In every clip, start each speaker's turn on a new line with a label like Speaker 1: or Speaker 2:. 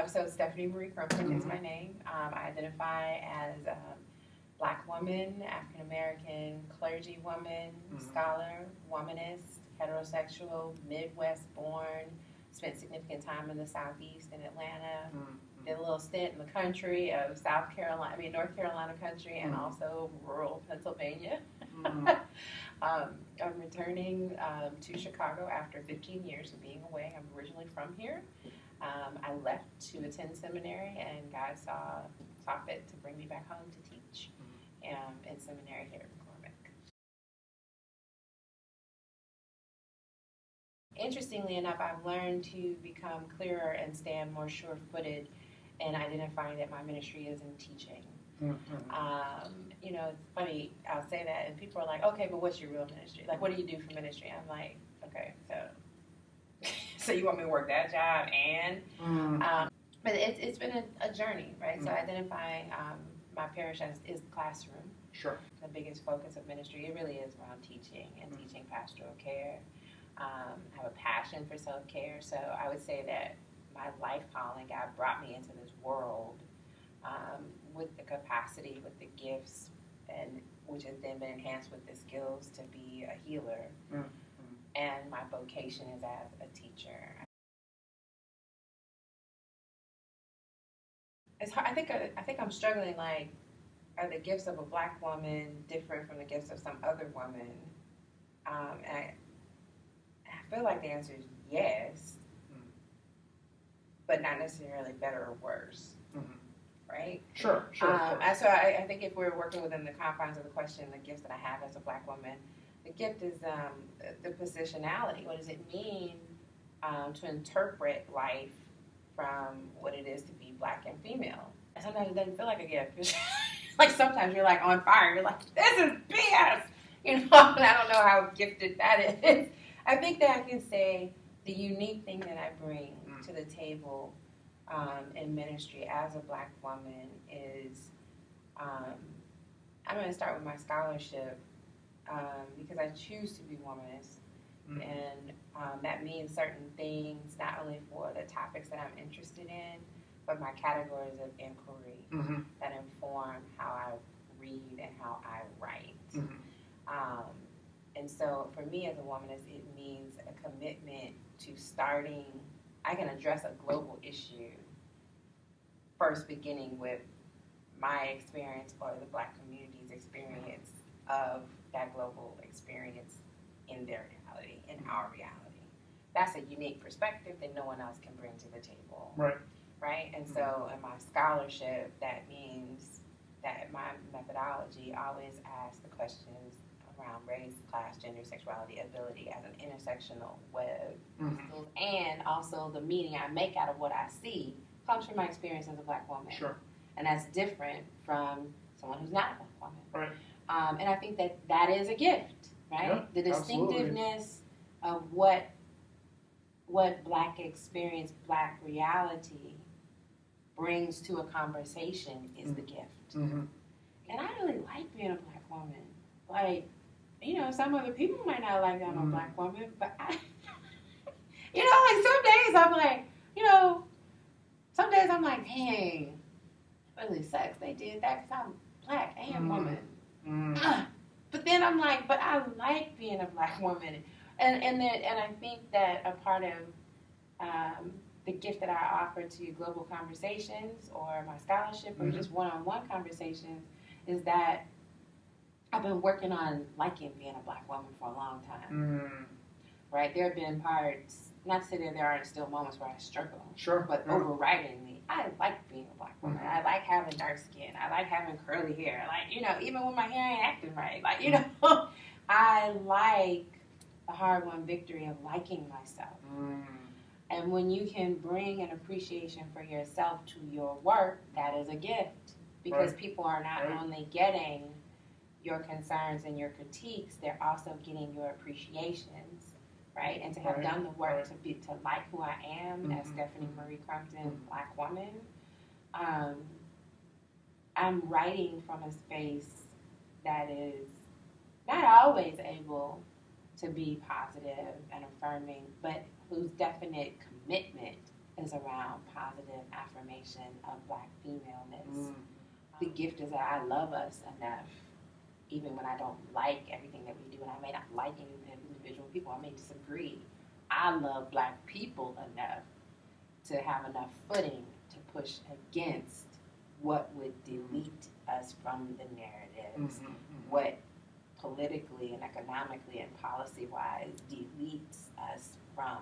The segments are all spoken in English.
Speaker 1: So Stephanie Marie Crumpton is my name. I identify as a Black woman, African American, clergy woman, scholar, womanist, heterosexual, Midwest born. Spent significant time in the Southeast in Atlanta. Did a little stint in the country of North Carolina country, and also rural Pennsylvania. I'm returning to Chicago after 15 years of being away. I'm originally from here. I left to attend seminary, and God saw fit to bring me back home to teach in seminary here at McCormick. Interestingly enough, I've learned to become clearer and stand more sure-footed in identifying that my ministry is in teaching. It's funny, I'll say that, and people are like, okay, but what's your real ministry? Like, what do you do for ministry? I'm like, okay, so you want me to work that job and but it's been a journey, right? So identifying my parish is classroom.
Speaker 2: Sure.
Speaker 1: The biggest focus of ministry, it really is around teaching and teaching pastoral care. I have a passion for self-care, so I would say that my life calling, God brought me into this world with the capacity, with the gifts, and which has then been enhanced with the skills to be a healer. And my vocation is as a teacher. It's hard. I think I'm struggling. Like, are the gifts of a Black woman different from the gifts of some other woman? And I feel like the answer is yes, but not necessarily better or worse. Right?
Speaker 2: Sure.
Speaker 1: So I think if we're working within the confines of the question, the gifts that I have as a Black woman, the gift is the positionality. What does it mean to interpret life from what it is to be Black and female? And sometimes it doesn't feel like a gift. Like sometimes you're like on fire. You're like, this is BS. And I don't know how gifted that is. I think that I can say the unique thing that I bring to the table in ministry as a Black woman is I'm going to start with my scholarship because I choose to be womanist. And that means certain things, not only for the topics that I'm interested in, but my categories of inquiry that inform how I read and how I write. And so for me as a womanist, it means a commitment to starting, I can address a global issue first beginning with my experience or the Black community's experience of that global experience in their reality, in our reality. That's a unique perspective that no one else can bring to the table. Right? And so in my scholarship, that means that my methodology always asks the questions around race, class, gender, sexuality, ability as an intersectional web. And also the meaning I make out of what I see comes from my experience as a Black woman. And that's different from someone who's not a Black woman. And I think that is a gift, right?
Speaker 2: Yeah,
Speaker 1: the distinctiveness of what Black experience, Black reality brings to a conversation is the gift. And I really like being a Black woman. Like, some other people might not like that I'm a Black woman, but I, like some days I'm like, some days I'm like, dang, really sucks they did that because I'm Black and woman. But then I'm like, but I like being a Black woman. And I think that a part of the gift that I offer to global conversations or my scholarship or just one-on-one conversations is that I've been working on liking being a Black woman for a long time. Right? There have been parts, not to say that there aren't still moments where I struggle, but overridingly, I like being a Black woman. I like having dark skin. I like having curly hair. Like, even when my hair ain't acting right. Like, I like the hard-won victory of liking myself. And when you can bring an appreciation for yourself to your work, that is a gift. Because people are not only getting your concerns and your critiques, they're also getting your appreciations, right? And to have done the work to like who I am as Stephanie Marie Crumpton, Black woman, I'm writing from a space that is not always able to be positive and affirming, but whose definite commitment is around positive affirmation of Black femaleness. The gift is that I love us enough, even when I don't like everything that we do, and I may not like any individual people, I may disagree. I love Black people enough to have enough footing to push against what would delete us from the narratives, what politically and economically and policy-wise deletes us from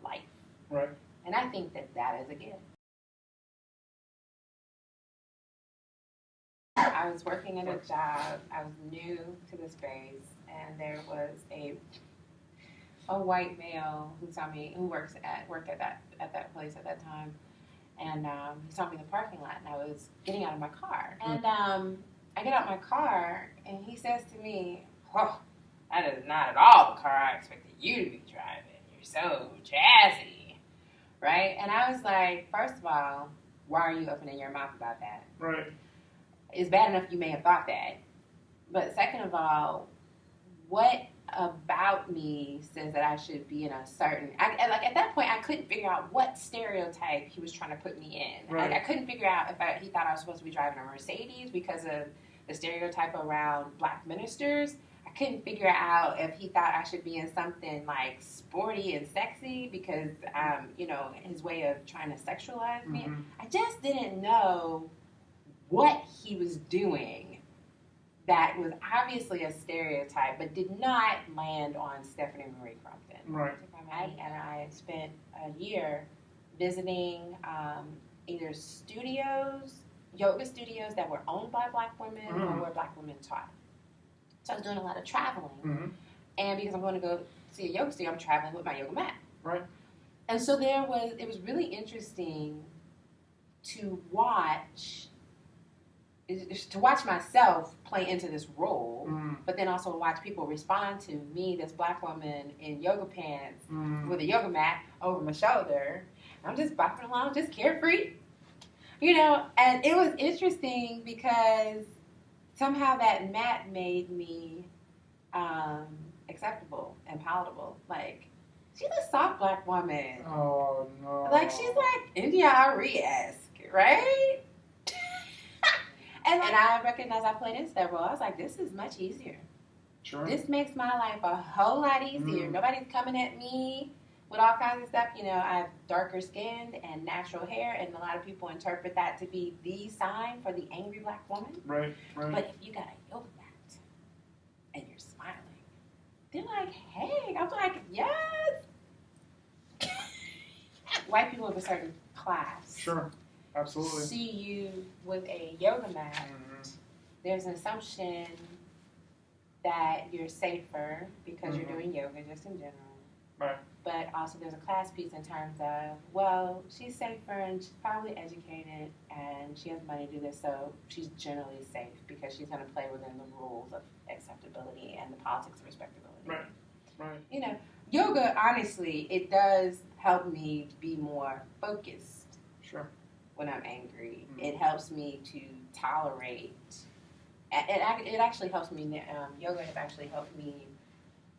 Speaker 1: life.
Speaker 2: Right.
Speaker 1: And I think that that is a gift. I was working at a job. I was new to the space, and there was a white male who saw me, who worked at that place at that time, and he saw me in the parking lot, and I was getting out of my car, and I get out my car, and he says to me, "Oh, that is not at all the car I expected you to be driving. You're so jazzy," right? And I was like, first of all, why are you opening your mouth about that?
Speaker 2: Right.
Speaker 1: It's bad enough you may have thought that. But second of all, what about me says that I should be in a certain... like at that point, I couldn't figure out what stereotype he was trying to put me in.
Speaker 2: Right.
Speaker 1: I couldn't figure out if he thought I was supposed to be driving a Mercedes because of the stereotype around Black ministers. I couldn't figure out if he thought I should be in something like sporty and sexy because, his way of trying to sexualize me. I just didn't know what he was doing that was obviously a stereotype, but did not land on Stephanie Marie Crumpton.
Speaker 2: Right.
Speaker 1: And I spent a year visiting either yoga studios that were owned by Black women or where Black women taught. So I was doing a lot of traveling. And because I'm going to go see a yoga studio, I'm traveling with my yoga mat.
Speaker 2: Right.
Speaker 1: And so it was really interesting to watch myself play into this role, but then also watch people respond to me, this Black woman in yoga pants with a yoga mat over my shoulder. I'm just bopping along, just carefree, and it was interesting because somehow that mat made me acceptable and palatable. Like, she's a soft Black woman.
Speaker 2: Oh, no.
Speaker 1: Like, she's like India Arie-esque, right? And I recognized I played into that role. I was like, this is much easier.
Speaker 2: Sure.
Speaker 1: This makes my life a whole lot easier. Nobody's coming at me with all kinds of stuff. I have darker skin and natural hair, and a lot of people interpret that to be the sign for the angry Black woman.
Speaker 2: Right.
Speaker 1: But if you got a yoga mat and you're smiling, they're like, hey. I'm like, yes. White people of a certain class.
Speaker 2: Sure. Absolutely.
Speaker 1: See you with a yoga mat, there's an assumption that you're safer because you're doing yoga just in general.
Speaker 2: Right.
Speaker 1: But also there's a class piece in terms of, well, she's safer and she's probably educated and she has money to do this, so she's generally safe because she's going to play within the rules of acceptability and the politics of respectability.
Speaker 2: Right.
Speaker 1: Yoga, honestly, it does help me be more focused.
Speaker 2: Sure.
Speaker 1: When I'm angry, it helps me to tolerate. It actually helps me. Yoga has actually helped me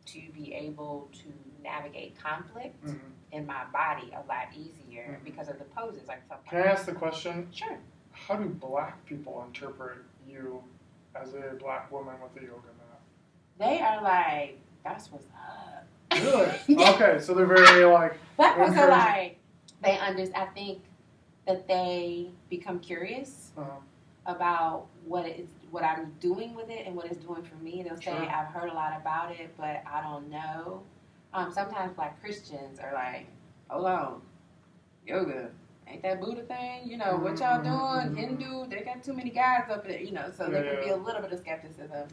Speaker 1: to be able to navigate conflict in my body a lot easier because of the poses.
Speaker 2: Can I ask the question?
Speaker 1: Sure.
Speaker 2: How do Black people interpret you as a Black woman with a yoga mat?
Speaker 1: They are like, that's what's up.
Speaker 2: Really? Yeah. Okay, so they're very like.
Speaker 1: Black folks are like, they understand. I think that they become curious about what I'm doing with it and what it's doing for me. They'll say, I've heard a lot about it, but I don't know. Sometimes Black Christians are like, hold on, yoga, ain't that Buddha thing? What y'all doing? Hindu, they got too many guys up there, so there can be a little bit of skepticism.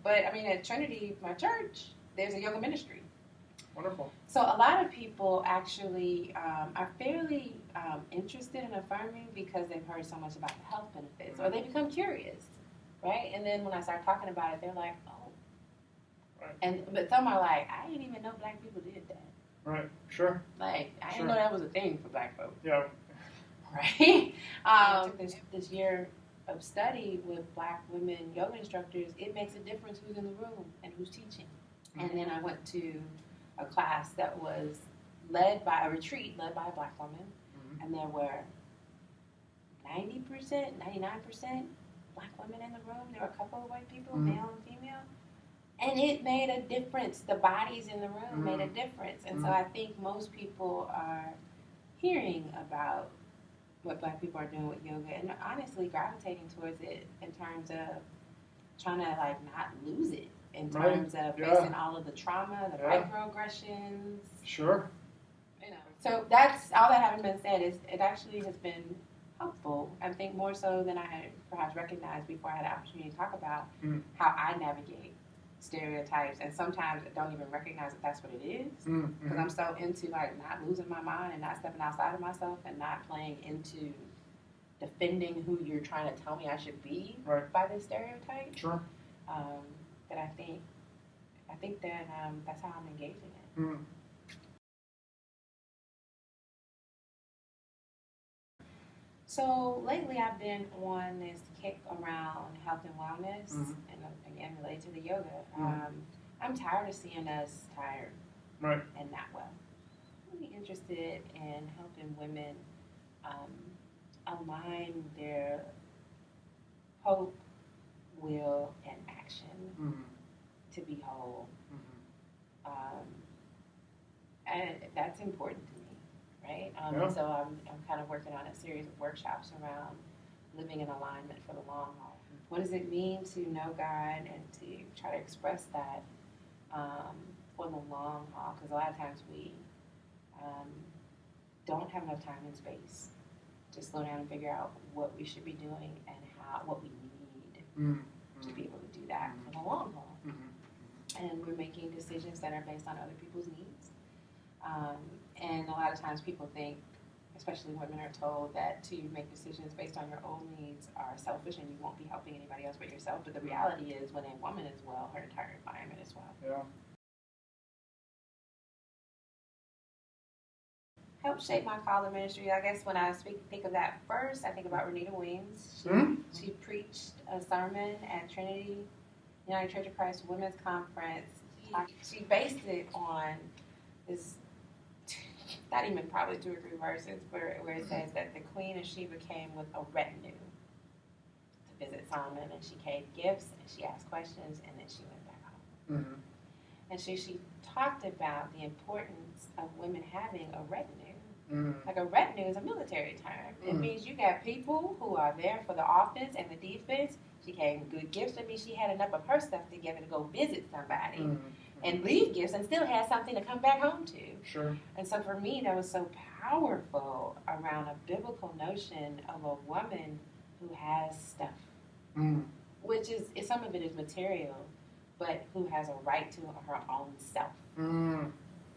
Speaker 1: But, at Trinity, my church, there's a yoga ministry.
Speaker 2: Wonderful.
Speaker 1: So a lot of people actually are fairly interested in affirming because they've heard so much about the health benefits, or they become curious, right? And then when I start talking about it, they're like, oh.
Speaker 2: Right.
Speaker 1: But some are like, I didn't even know Black people did that.
Speaker 2: Right. Sure.
Speaker 1: Like, I didn't know that was a thing for Black folks.
Speaker 2: Yeah.
Speaker 1: Right? I took this year of study with Black women yoga instructors. It makes a difference who's in the room and who's teaching. And then I went to a class that was a retreat led by a Black woman And there were 90%, 99% black women in the room. There were a couple of white people, male and female. And it made a difference. The bodies in the room made a difference. And so I think most people are hearing about what black people are doing with yoga and honestly gravitating towards it in terms of trying to like not lose it, in terms of facing all of the trauma, the microaggressions.
Speaker 2: Sure.
Speaker 1: You know. So that's all that having been said, is it actually has been helpful. I think more so than I had perhaps recognized before I had the opportunity to talk about how I navigate stereotypes, and sometimes I don't even recognize that that's what it is, because I'm so into like not losing my mind and not stepping outside of myself and not playing into defending who you're trying to tell me I should be by this stereotype.
Speaker 2: Sure.
Speaker 1: That I think that that's how I'm engaging it. So lately I've been on this kick around health and wellness, and again related to the yoga. I'm tired of seeing us tired and not well. I'm really interested in helping women align their hope, will, and action to be whole. And that's important to me, right? And so I'm kind of working on a series of workshops around living in alignment for the long haul. What does it mean to know God and to try to express that for the long haul? Because a lot of times we don't have enough time and space to slow down and figure out what we should be doing and what we need to be able to do that for the long haul. And we're making decisions that are based on other people's needs. And a lot of times people think, especially women, are told that to make decisions based on your own needs are selfish and you won't be helping anybody else but yourself. But the reality is, when a woman is well, her entire environment is well.
Speaker 2: Yeah.
Speaker 1: Helped shape my call to ministry. I guess when I think of that first, I think about Renita Weems. She preached a sermon at Trinity United Church of Christ Women's Conference. She based it on this, not even probably 2 or 3 verses, where it says that the Queen of Sheba came with a retinue to visit Solomon, and she gave gifts, and she asked questions, and then she went back home. And so she talked about the importance of women having a retinue. Like a retinue is a military term. It means you got people who are there for the offense and the defense. She came with good gifts. That means she had enough of her stuff together to go visit somebody and leave gifts and still had something to come back home to.
Speaker 2: Sure.
Speaker 1: And so for me, that was so powerful around a biblical notion of a woman who has stuff, which is some of it is material, but who has a right to her own self,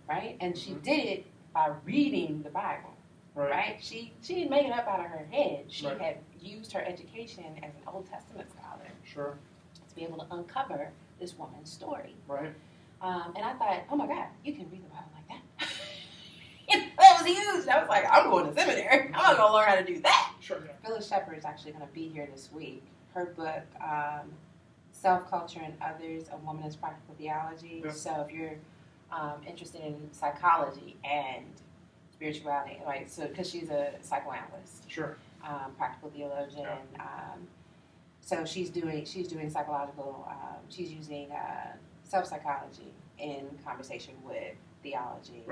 Speaker 1: right? And she did it by reading the Bible, right? She didn't make it up out of her head. She had used her education as an Old Testament scholar to be able to uncover this woman's story.
Speaker 2: Right.
Speaker 1: And I thought, oh my God, you can read the Bible like that? That was huge. I was like, I'm going to seminary. I'm not going to learn how to do that.
Speaker 2: Sure.
Speaker 1: Phyllis Shepherd is actually going to be here this week. Her book, Self-Culture and Others, A Woman's Practical Theology. So if you're interested in psychology and spirituality, right? So because she's a psychoanalyst, practical theologian. So she's doing psychological. She's using self-psychology in conversation with theology